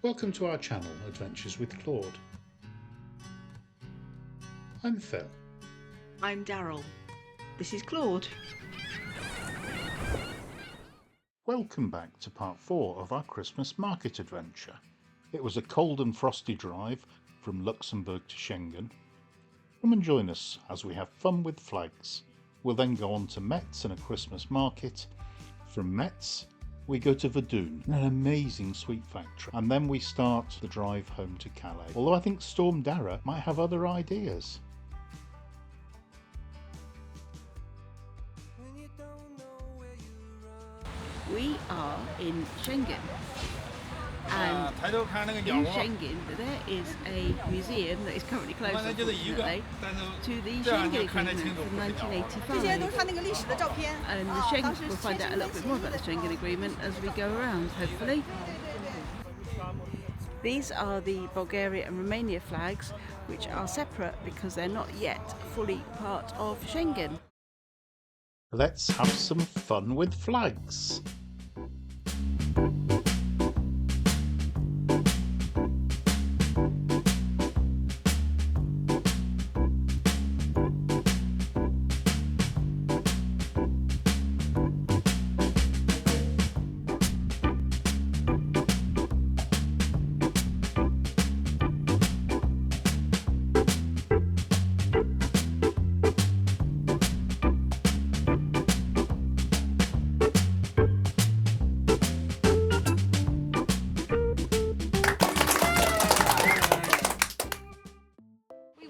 Welcome to our channel, Adventures with Claude. I'm Phil. I'm Darrelle. This is Claude. Welcome back to part 4 of our Christmas market adventure. It was a cold and frosty drive from Luxembourg to Schengen. Come and join us as we have fun with flags. We'll then go on to Metz and a Christmas market. From Metz, we go to Vedun, an amazing sweet factory, and then we start the drive home to Calais. Although I think Storm Darragh might have other ideas. We are in Schengen, and in Schengen there is a museum that is currently closed, unfortunately, to the Schengen Agreement from 1985. And the Schengen, we'll find out a little bit more about the Schengen Agreement as we go around, hopefully. These are the Bulgaria and Romania flags, which are separate because they're not yet fully part of Schengen. Let's have some fun with flags.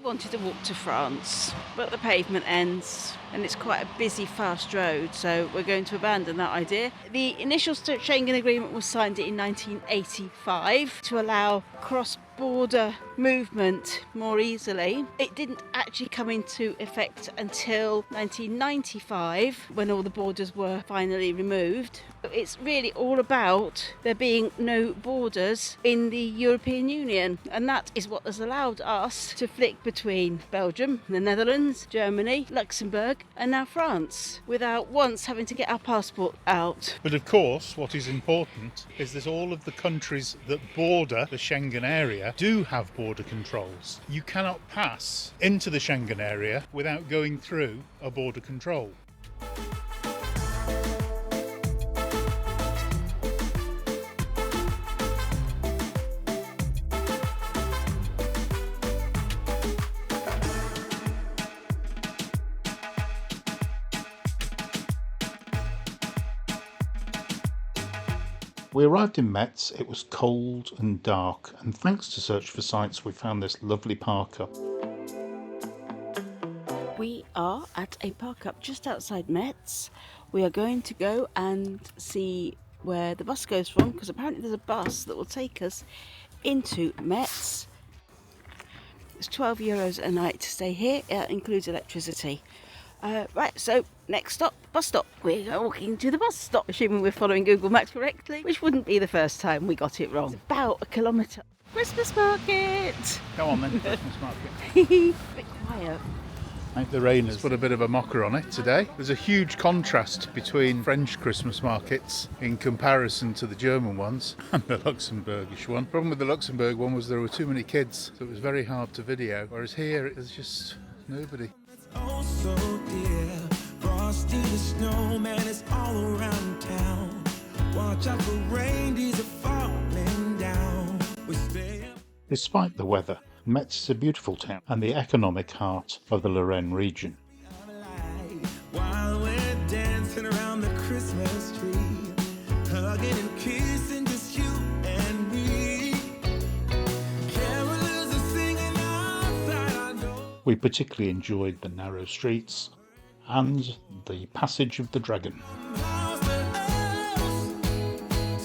Wanted to walk to France, but the pavement ends and it's quite a busy, fast road, so we're going to abandon that idea. The initial Schengen Agreement was signed in 1985 to allow cross-border movement more easily. It didn't actually come into effect until 1995 when all the borders were finally removed. It's really all about there being no borders in the European Union, and that is what has allowed us to flick between Belgium, the Netherlands, Germany, Luxembourg and now France without once having to get our passport out. But of course, what is important is that all of the countries that border the Schengen area do have border controls. You cannot pass into the Schengen area without going through a border control. We arrived in Metz. It was cold and dark, and thanks to Search for Sights we found this lovely park-up. We are at a park-up just outside Metz. We are going to go and see where the bus goes from, because apparently there's a bus that will take us into Metz. It's €12 a night to stay here. It includes electricity. Right, so next stop, bus stop. We're walking to the bus stop, assuming we're following Google Maps correctly, which wouldn't be the first time we got it wrong. It's about 1 kilometre. Christmas market! Go on then, Christmas market. Bit quiet. I think the rain has put a bit of a mocker on it today. There's a huge contrast between French Christmas markets in comparison to the German ones and the Luxembourgish one. The problem with the Luxembourg one was there were too many kids, so it was very hard to video, whereas here there's just nobody. Oh so dear, Frosty the snowman is all around town. Watch out for reindeers are falling down. We stay up. Despite the weather, Metz is a beautiful town and the economic heart of the Lorraine region. While we're dancing around the Christmas tree, hugging and kissing just you and me. Carolers are singing outside our door. We particularly enjoyed the narrow streets and the passage of the dragon. House to house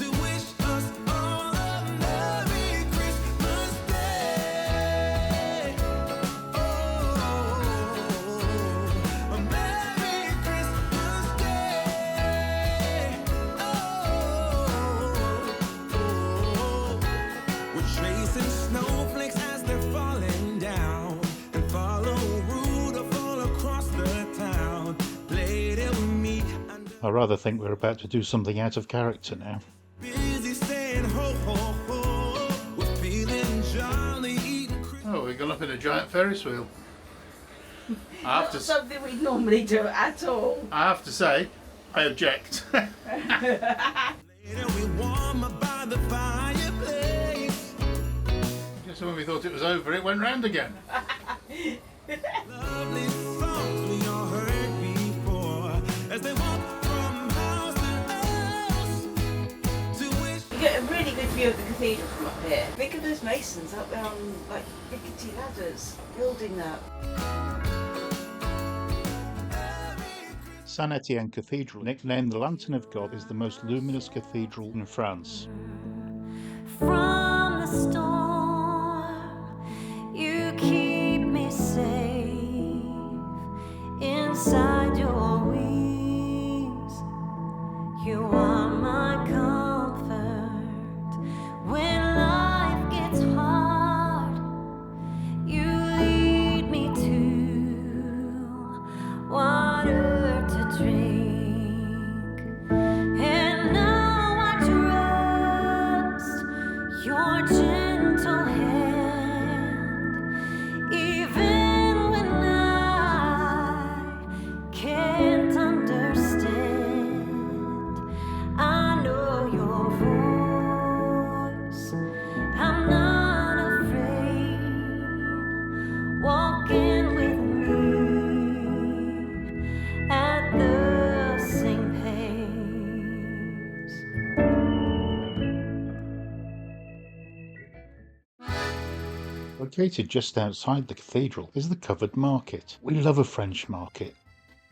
to wish us all a Merry Christmas Day. Oh, a Merry Christmas Day. Oh, we're chasing snowflakes as they're falling down, and follow Rudolph all across the town. Later we meet under I rather think we're about to do something out of character now. busy saying ho ho ho. jolly eating. Oh, we've gone up in a giant Ferris wheel. I have to something we normally do at all. I have to say, I object. Later we warm up by the fireplace. Just when we thought it was over, it went round again. Lovely songs we all heard before as they walk from house to house to wish. You get a really good view of the cathedral from up here. Think of those masons up there on like rickety ladders building that. Saint Etienne Cathedral, nicknamed the Lantern of God, is the most luminous cathedral in France. From the storm, you keep me safe inside your wings. You are my comfort when life gets hard. You lead me to water to drink, and now I trust your gentle hand, even when I can't understand. I know your voice, I'm not afraid, walking with me at the same pace. Located just outside the cathedral is the covered market. We love a French market.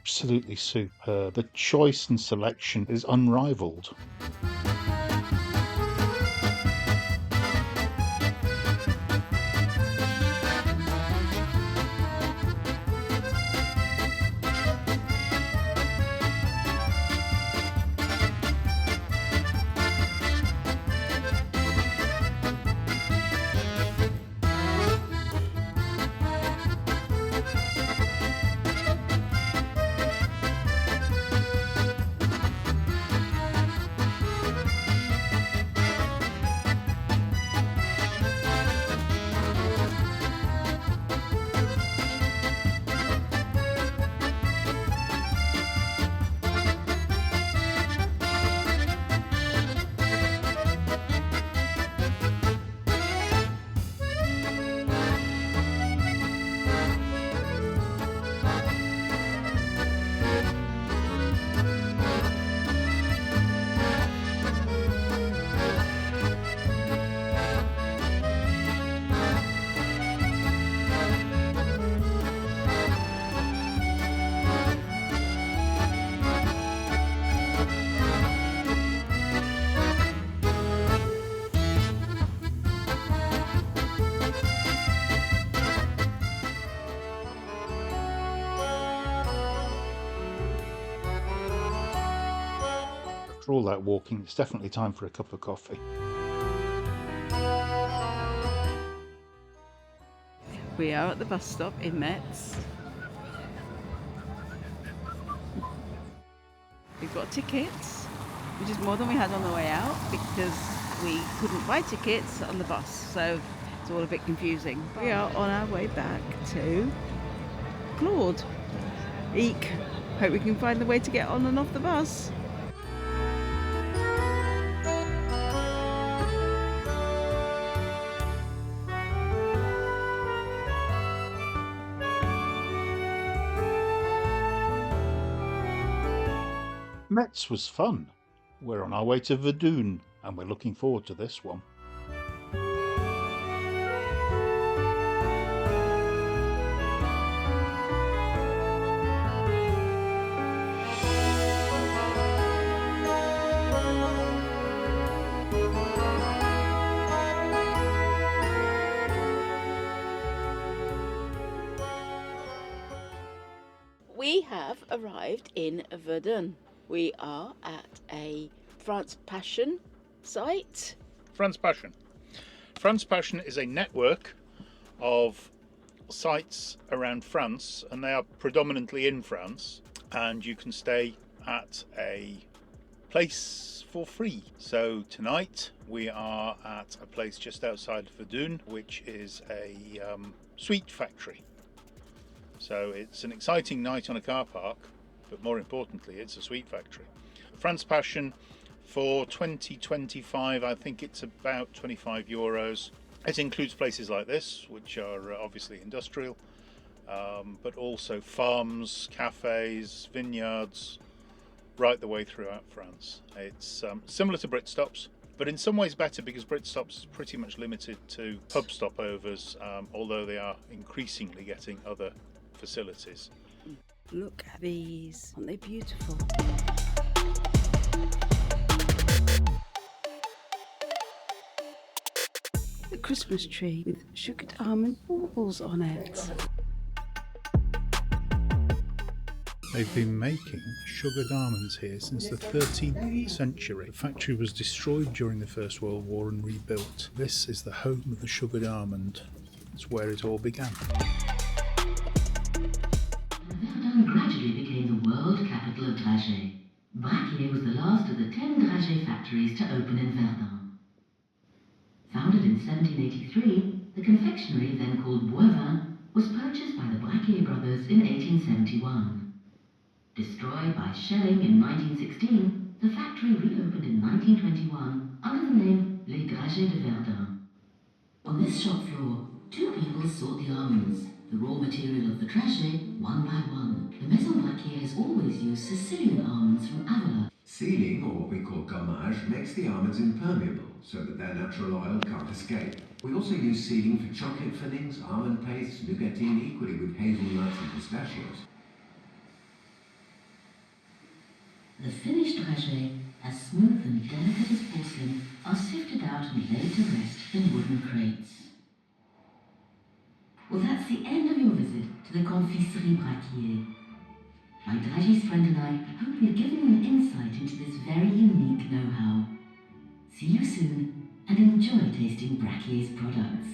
Absolutely superb. The choice and selection is unrivaled. After all that walking, it's definitely time for a cup of coffee. We are at the bus stop in Metz. We've got tickets, which is more than we had on the way out because we couldn't buy tickets on the bus, so it's all a bit confusing. We are on our way back to Claude. Eek. Hope we can find the way to get on and off the bus. Metz was fun. We're on our way to Vedun, and we're looking forward to this one. We have arrived in Vedun. We are at a France Passion site. France Passion. France Passion is a network of sites around France, and they are predominantly in France, and you can stay at a place for free. So tonight we are at a place just outside Vedun, which is a sweet factory. So it's an exciting night on a car park, but more importantly it's a sweet factory. France Passion for 2025, I think it's about €25. It includes places like this, which are obviously industrial, but also farms, cafes, vineyards, right the way throughout France. It's similar to Britstops, but in some ways better, because Britstops is pretty much limited to pub stopovers, although they are increasingly getting other facilities. Look at these, aren't they beautiful? The Christmas tree with sugared almond baubles on it. They've been making sugared almonds here since the 13th century. The factory was destroyed during the First World War and rebuilt. This is the home of the sugared almond. It's where it all began. Verdun gradually became the world capital of dragée. Braquier was the last of the 10 dragée factories to open in Verdun. Founded in 1783, the confectionery, then called Boivin, was purchased by the Braquier brothers in 1871. Destroyed by shelling in 1916, the factory reopened in 1921 under the name Les Dragées de Verdun. On this shop floor, two people sort the almonds, the raw material of the dragée, one by one. The Maison Braquier has always used Sicilian almonds from Avila. Sealing, or what we call gommage, makes the almonds impermeable so that their natural oil can't escape. We also use sealing for chocolate fillings, almond pastes, nougatine, equally with hazelnuts and pistachios. The finished dragées, as smooth and delicate as porcelain, are sifted out and laid to rest in wooden crates. Well, that's the end of your visit to the Confiserie Braquier. My dragist friend and I hope we've given you an insight into this very unique know-how. See you soon, and enjoy tasting Bracquier's products.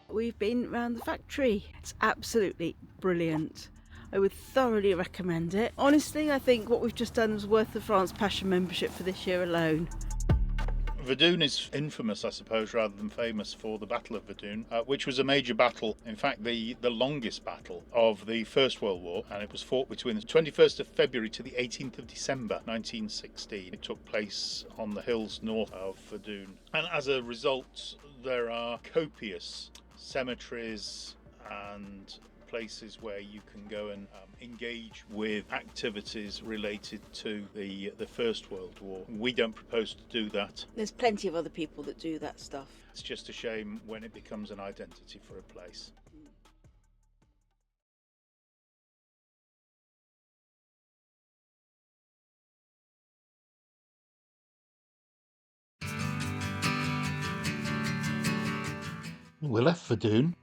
We've been round the factory. It's absolutely brilliant. I would thoroughly recommend it. Honestly, I think what we've just done was worth the France Passion membership for this year alone. Vedun is infamous, I suppose, rather than famous for the Battle of Vedun, which was a major battle, in fact the longest battle of the First World War, and it was fought between the 21st of February to the 18th of December 1916. It took place on the hills north of Vedun, and as a result there are copious cemeteries and places where you can go and engage with activities related to the First World War. We don't propose to do that. There's plenty of other people that do that stuff. It's just a shame when it becomes an identity for a place. We left Vedun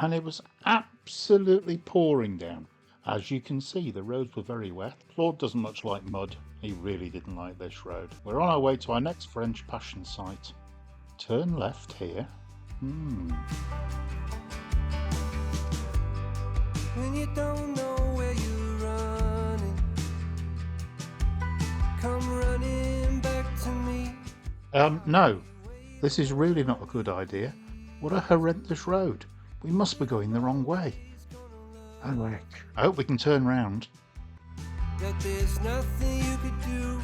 and it was absolutely pouring down. As you can see, the roads were very wet. Claude doesn't much like mud. He really didn't like this road. We're on our way to our next French Passion site. Turn left here. When you don't know where you're running, come running back to me. No, this is really not a good idea. What a horrendous road. We must be going the wrong way. Oh, heck. I hope we can turn round. That there's nothing you could do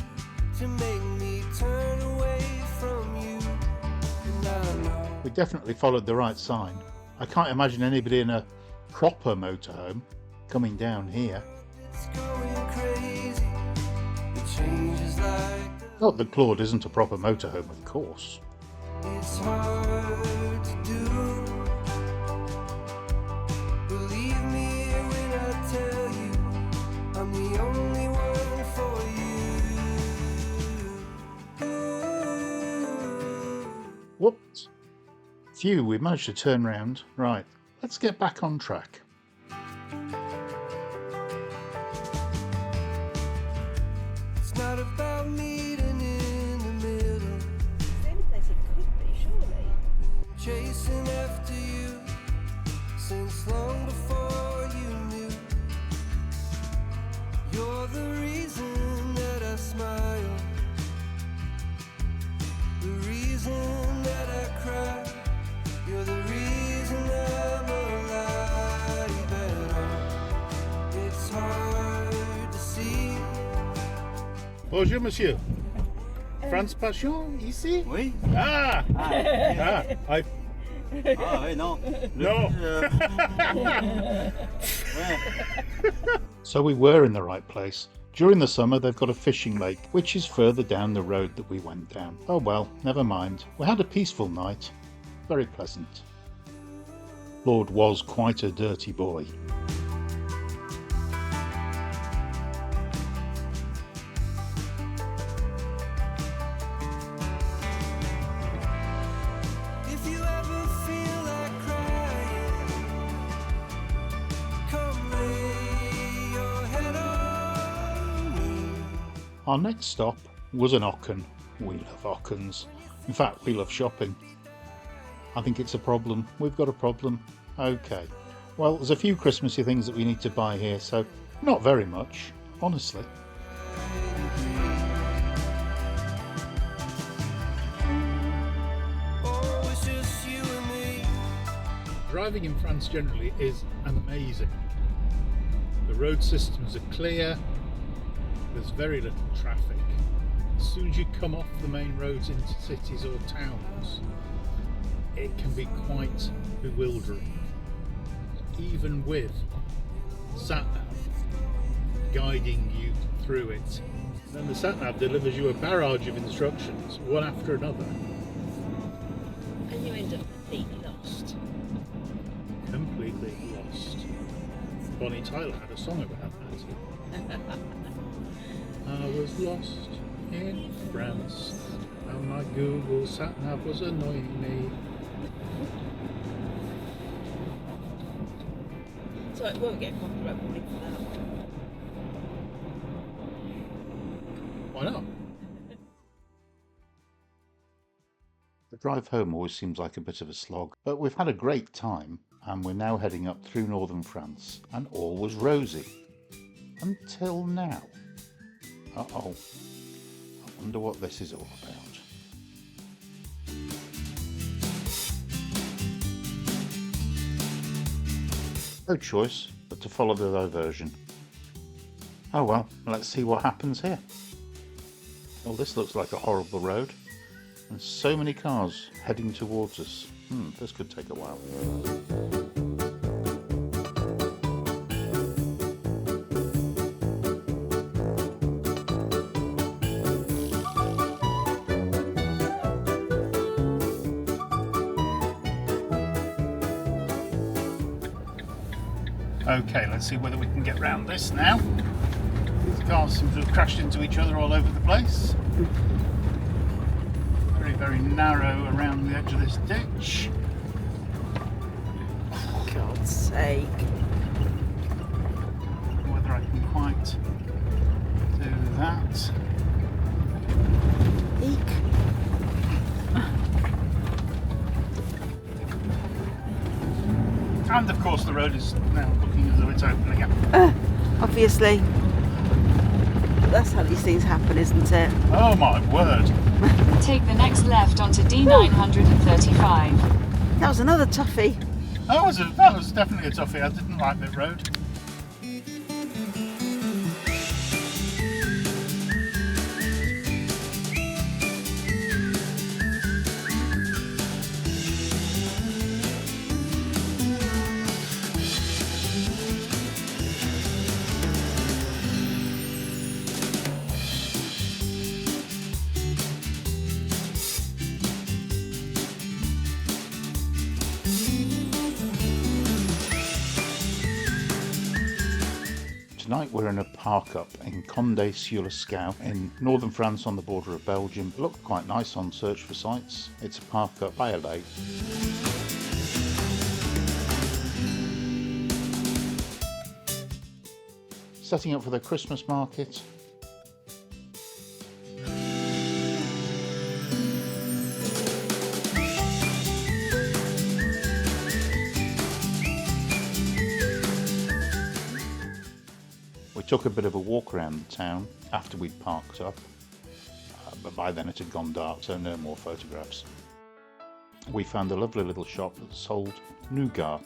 to make me turn away from you. And I know We definitely followed the right sign. I can't imagine anybody in a proper motorhome coming down here. it's going crazy. It changes like Not that Claude isn't a proper motorhome, of course. it's hard to do. Believe me when I tell you I'm the only one for you. Whoops. Phew, we managed to turn round. Right, let's get back on track. It's not about meeting in the middle, It's the only place it could be, surely. chasing after you since long before you knew. You're the reason that I smile, the reason that I cry. You're the reason I'm alive at all. It's hard to see. Bonjour, monsieur. France Passion, ici? Oui. Ah! Ah, I... Ah oui, non. No. Ouais. So we were in the right place. During the summer they've got a fishing lake, which is further down the road that we went down. Oh well, never mind. We had a peaceful night. Very pleasant. Claude was quite a dirty boy. If you ever feel like crying, come lay your head on me. Our next stop was an Auchan. We love Auchans. In fact, we love shopping. I think it's a problem. We've got a problem. Okay. Well, there's a few Christmassy things that we need to buy here, so not very much, honestly. Oh, it's just you and me. Driving in France generally is amazing. The road systems are clear, there's very little traffic. As soon as you come off the main roads into cities or towns, it can be quite bewildering. Even with sat-nav guiding you through it, then the sat-nav delivers you a barrage of instructions, one after another. And you end up completely lost. Completely lost. Bonnie Tyler had a song about that. I was lost in France, and my Google sat-nav was annoying me. So it won't get copyright warning for that. Why not? The drive home always seems like a bit of a slog, but we've had a great time and we're now heading up through northern France and all was rosy. Until now. Uh-oh. I wonder what this is all about. No choice but to follow the diversion. Oh well, let's see what happens here. Well, this looks like a horrible road. And so many cars heading towards us. This could take a while. Okay, let's see whether we can get round this now. These cars seem to have crashed into each other all over the place. Very, very narrow around the edge of this ditch. For God's sake. Whether I can quite do that. Eek. And of course the road is now looking as though it's opening up. Obviously. That's how these things happen, isn't it? Oh my word. Take the next left onto D935. That was another toughie. That was definitely a toughie. I didn't like that road. Tonight we're in a park up in Conde Sur in northern France on the border of Belgium. It looked quite nice on Search for Sites. It's a park up by a lake. Setting up for the Christmas market. took a bit of a walk around the town after we'd parked up, but by then it had gone dark, so no more photographs. We found a lovely little shop that sold nougat.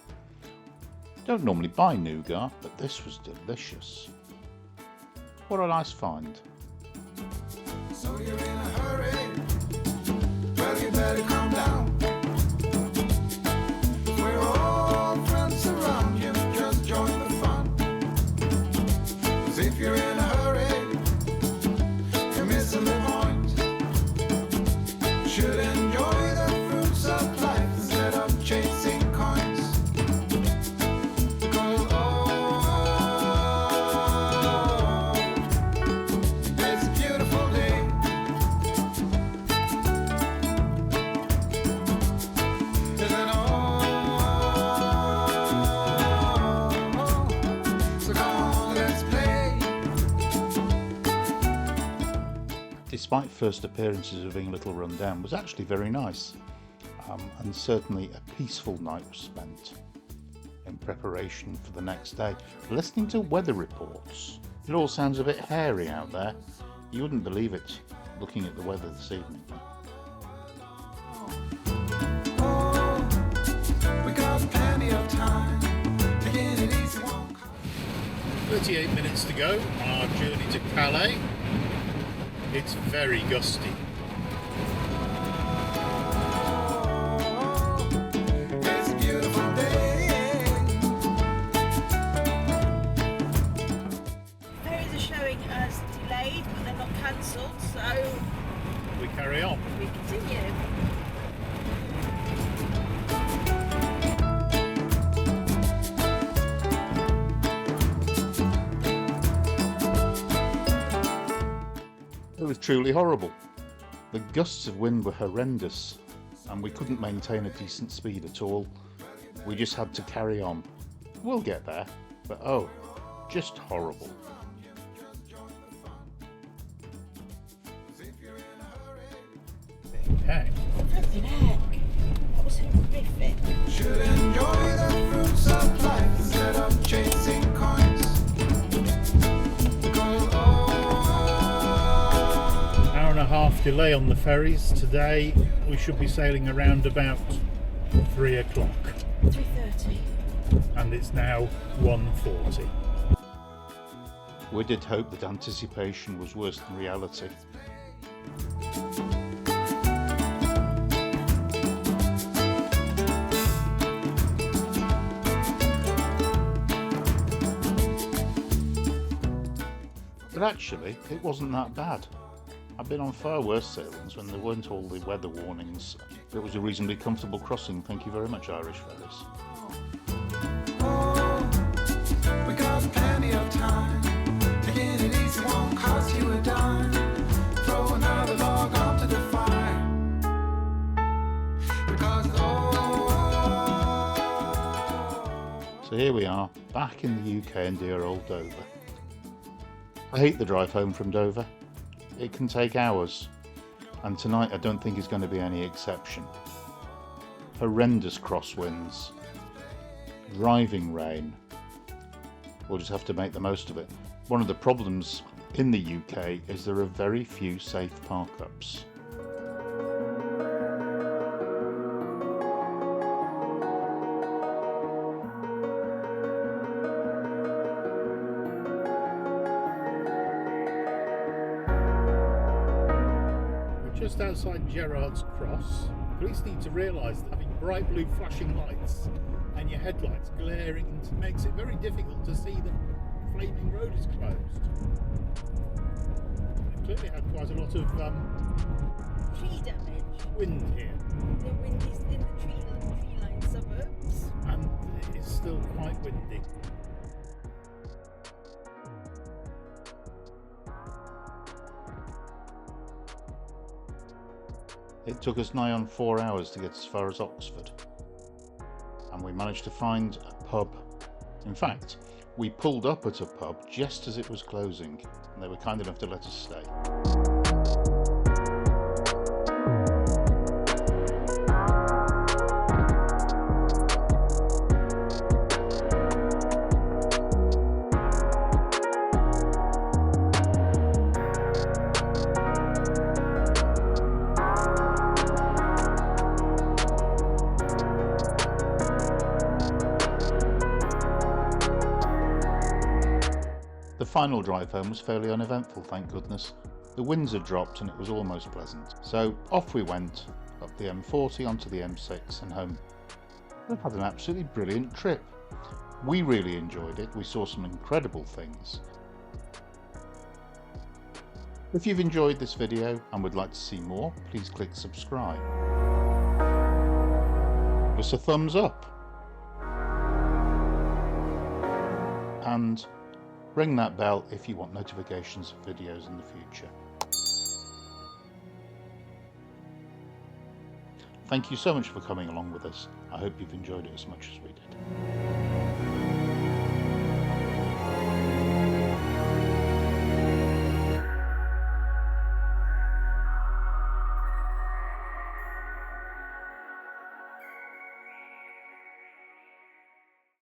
Don't normally buy nougat, but this was delicious. What a nice find. So you're in a hurry? Well, you better calm down. We're all friends around you, just join the fun. 'Cause if you're in a hurry, you're missing the point. Should enjoy the fruits of life instead of chasing coins. 'Cause it's a beautiful day. Isn't all? So come on, let's play. Despite first appearances of being a little run down, was actually very nice, and certainly a peaceful night was spent in preparation for the next day, listening to weather reports. It all sounds a bit hairy out there. You wouldn't believe it looking at the weather this evening. Oh, we got plenty of time. Taking it easy, won't come. 38 minutes to go on our journey to Calais. It's very gusty. It's a beautiful day. Ferries are showing us delayed, but they're not cancelled, so We carry on. we continue. It was truly horrible. The gusts of wind were horrendous, and we couldn't maintain a decent speed at all. We just had to carry on. We'll get there, but oh, just horrible. Okay. Flipping heck. That was horrific. Should enjoy the fruits of life instead of chasing coins. 'Cause Hour and a half delay on the ferries. Today we should be sailing around about 3 o'clock, 3:30. and it's now 1:40. We did hope that anticipation was worse than reality. But actually, it wasn't that bad. I've been on far worse sailings when there weren't all the weather warnings. It was a reasonably comfortable crossing. Thank you very much, Irish ferries. we got plenty of time. Taking it easy won't cost you a dime. Throw another log onto the fire. Because So here we are, back in the UK in dear old Dover. I hate the drive home from Dover. It can take hours, and tonight I don't think is going to be any exception. Horrendous crosswinds, driving rain. We'll just have to make the most of it. One of the problems in the UK is there are very few safe park-ups. Just outside Gerrard's Cross, police need to realise that having bright blue flashing lights and your headlights glaring makes it very difficult to see the flaming road is closed. It clearly had quite a lot of Tree damage. wind here, The wind is in the tree-lined suburbs. and it's still quite windy. It took us nigh on 4 hours to get as far as Oxford, and we managed to find a pub. In fact, we pulled up at a pub just as it was closing, and they were kind enough to let us stay. final drive home was fairly uneventful, thank goodness. The winds had dropped and it was almost pleasant. So off we went, up the M40 onto the M6 and home. We've had an absolutely brilliant trip. We really enjoyed it. We saw some incredible things. If you've enjoyed this video and would like to see more, please click subscribe. Give us a thumbs up. And ring that bell if you want notifications of videos in the future. Thank you so much for coming along with us. I hope you've enjoyed it as much as we did.